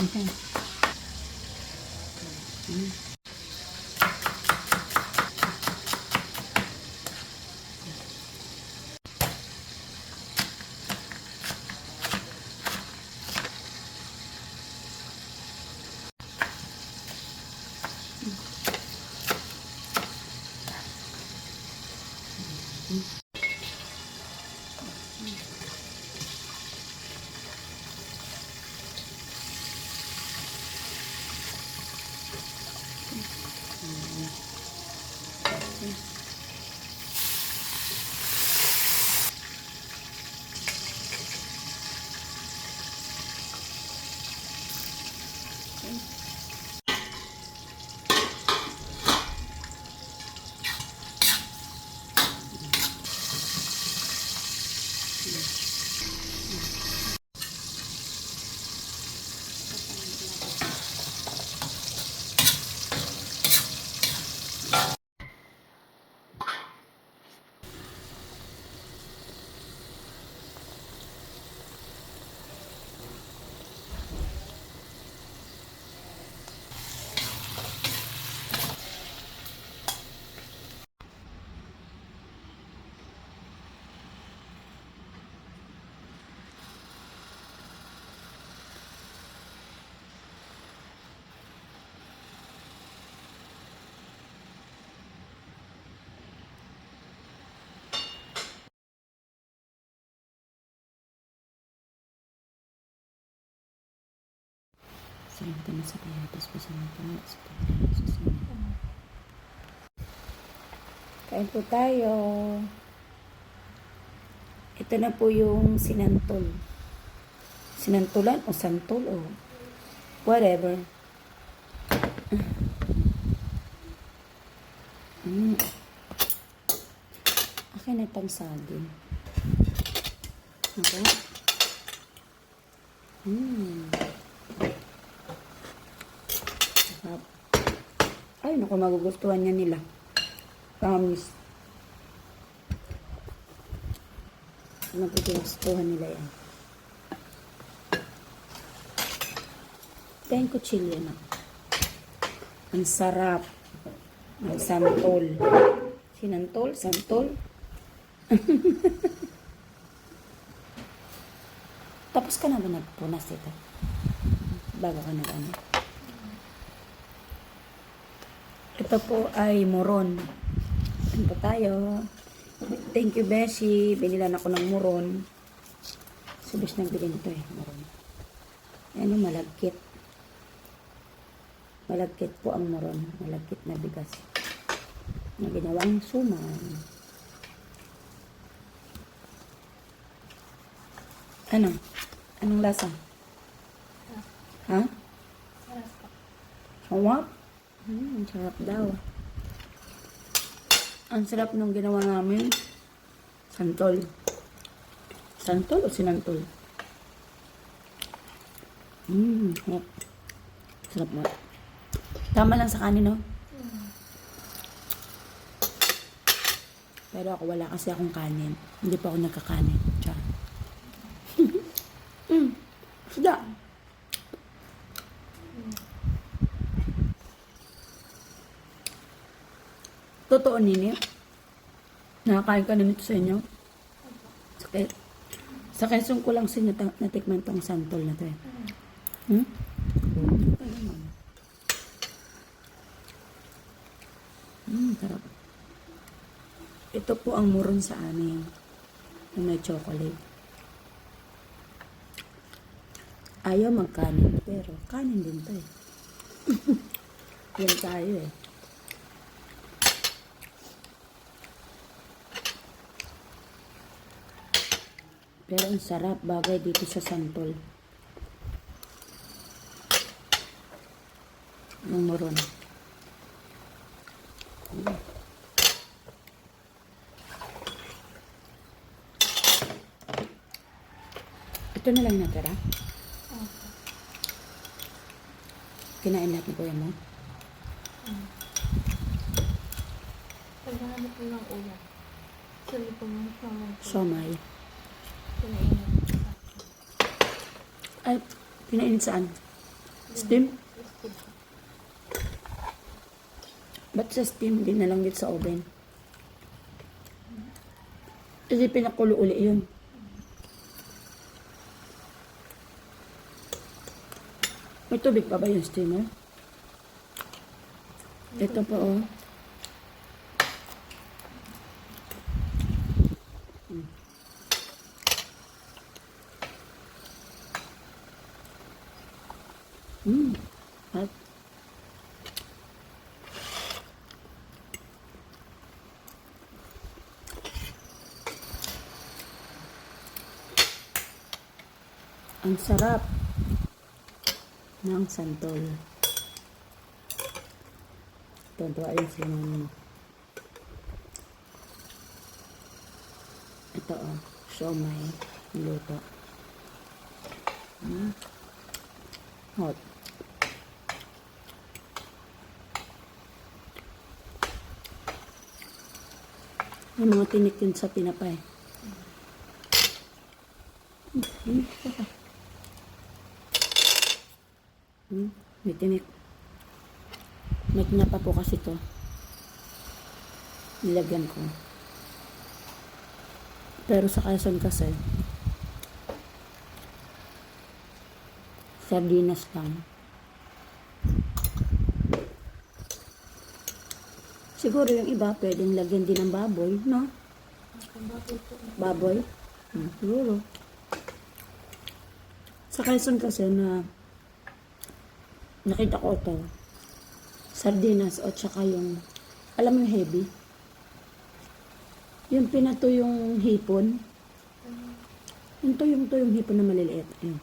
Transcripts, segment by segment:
Okay. Salamat naman sa payatas po sa mga sa pagkakas. Kain po tayo. Ito na po yung sinantol. Sinantulan o santol o whatever. Akin na itong saging. Okay. Sarap. Ay, naku, magugustuhan niya nila. Promise. Magugustuhan nila yan. Ito yung kutsilyo na. Ang sarap. Ang santol. Sinantol? Santol? Tapos ka na ba nagpunas ito? Bago ka nag-ano? Ito po ay moron. Ano po tayo? Thank you, Beshi. Binilan ako ng moron. Subis nang bilhin ito eh, moron. Ano, malagkit. Malagkit po ang moron. Malagkit na bigas. Na ginawang suman. Ano? Anong lasa? Ha? Sarap. Sarap daw. Ang sarap nung ginawa namin. Santol. Santol o sinantol? Sarap. Sarap mo. Tama lang sa kanin, no? Pero ako wala kasi akong kanin. Hindi pa ako nagkakanin. Tiyan. Suda. Totoo nini. Nakakain ka na nito sa inyo. Sakit. Sa Quezon ko lang sa inyo natikman tong santol na to eh. Sarap. Ito po ang muron sa amin. Na may chocolate. Ayaw magkanin, pero kanin din to eh. Yan tayo eh. Pero ang sarap, bagay dito sa santol. Ng moron. Ito na lang natira. Kinain natin kuya mo? Paghahanap ko ng ulam. Sabi ko ng Somay. Pinainit. Ay, pinainit saan? Steam? Steam. Ba't sa steam? Hindi na lang dito sa oven. Kasi pinakulo uli yun. May tubig pa ba yung steamer? Ito pa oh. At ang sarap ng santol. Tuntua rin si mama. Ito oh, siomay, niluto. Hot. May mga tinik yun sa tinapay. May tinik. May tinapa po kasi to. Nilagyan ko. Pero sa Quezon kasi, sardinas lang. Siguro yung iba, pwedeng lagyan din ng baboy, no? Baboy? Siguro. Sa Quezon kasi na nakita ko ito, sardinas o tsaka yung, alam mo yung heavy? Yung pinato yung hipon. Yung tuyong hipon na maliliit. Yun.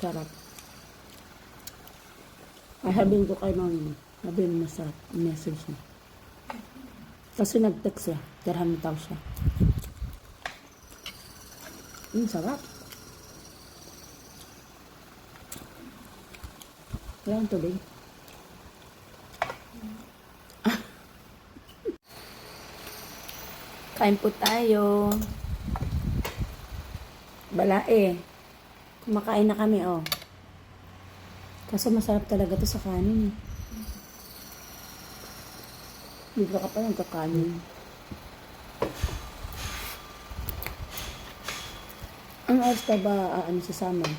Sarap. Sabihin ko kay mami, sabihin mo masarap, message niya. Kasi nag-text siya, tirahan daw siya. Sarap. Wala ang tubig. Kain po tayo. Balae. Kumakain na kami, oh. Kasi masarap talaga to sa kanin. Libre ka pa nagkakanin. Ang oras ka ba sa summer?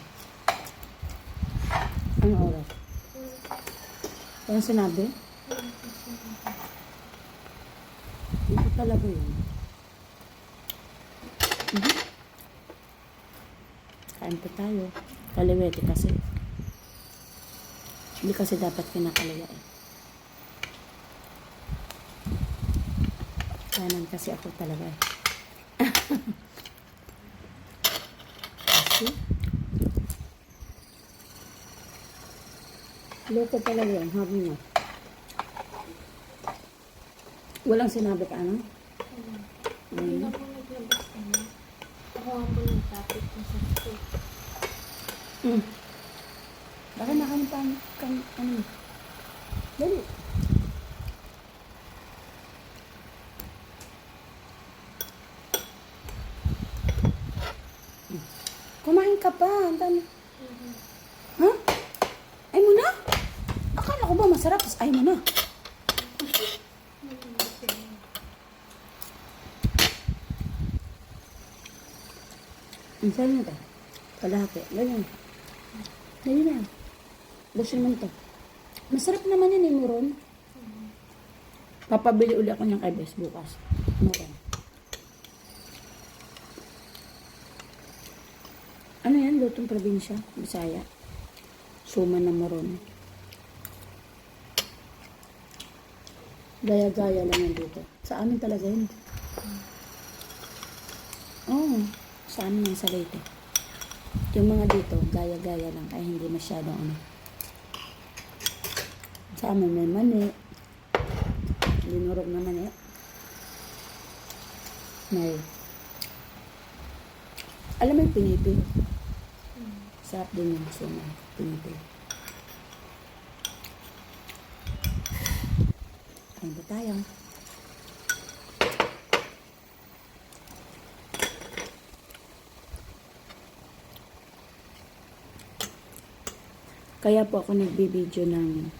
Ang oras? Anong sinabi? Hindi talaga yun. Kain pa tayo. Kaliwete kasi. Hindi kasi dapat kinakalawa eh. Kanan kasi ako talaga eh. Kasi, loko talaga yan. Habi mo. Walang sinabi ka ano? Hindi na po naglabas kami. Ako nga po yung topic na sa school. Bakit nakalipan kang ano? Dali. Kumain ka pa. Ang dami. Ha? Ay mo na? Akala ko ba masarap? Ay mo na. Ang saan na ba? Kalahati. Ganyan. Ganyan na. Busin mo ito. Masarap naman yun eh, Muron. Papabili ulit ako ng kay Bes bukas. Muron. Ano yan? Lutong probinsya. Bisaya. Suman na Muron. Gaya-gaya lang yan dito. Sa amin talaga yun. Oo. Sa amin yan sa Leyte. Yung mga dito, gaya-gaya lang. Kaya hindi masyadong ano. Sa amin may mani. Linurog na mani. May. Alam mo yung pinipil? Sarap din yung suma. Pinipil. Kain ba tayo? Kaya po ako nagbibideo ng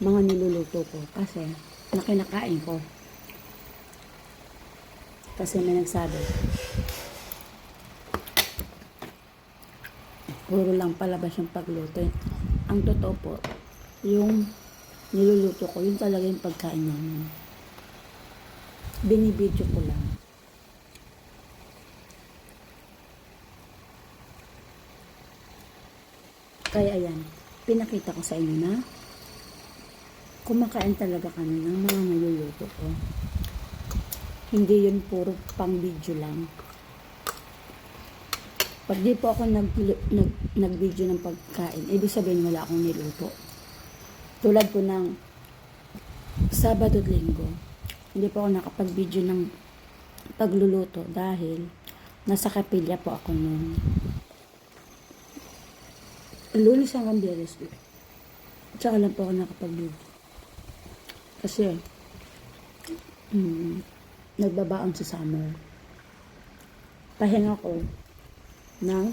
mga niluluto ko kasi na kinakain ko. Kasi may nagsabi, puro lang palabas yung pagluto. Ang totoo po, yung niluluto ko, yun talaga yung pagkain namin. Binibidyo ko lang. Kaya ayan, pinakita ko sa inyo na kumakain talaga kami ng mga niluluto ko. Hindi yun puro pang video lang. Pag di po ako nag-video ng pagkain, ibig sabihin wala akong niluto. Tulad po ng Sabado at Linggo, hindi po ako nakapag-video ng pagluluto dahil nasa kapilya po ako noon. Lunes hanggang Biyernes. Tsaka lang po ako nakapag-video. Kasi, nagbabaon sa summer. Pahinga ko ng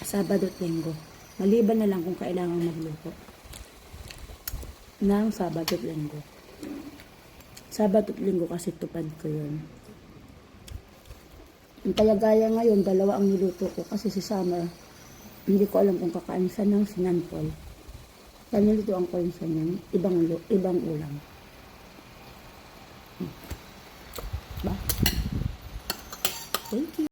Sabado at Linggo. Maliban na lang kung kailangan magluto. Ng Sabado at Linggo. Sabado at Linggo kasi tupad ko yun. Kaya gaya ngayon, dalawa ang niluto ko kasi si Summer, hindi ko alam kung kakain siya ng sinanpol. Kaya nilutoan ko yun siya ng ibang ulam. Ba? Thank you.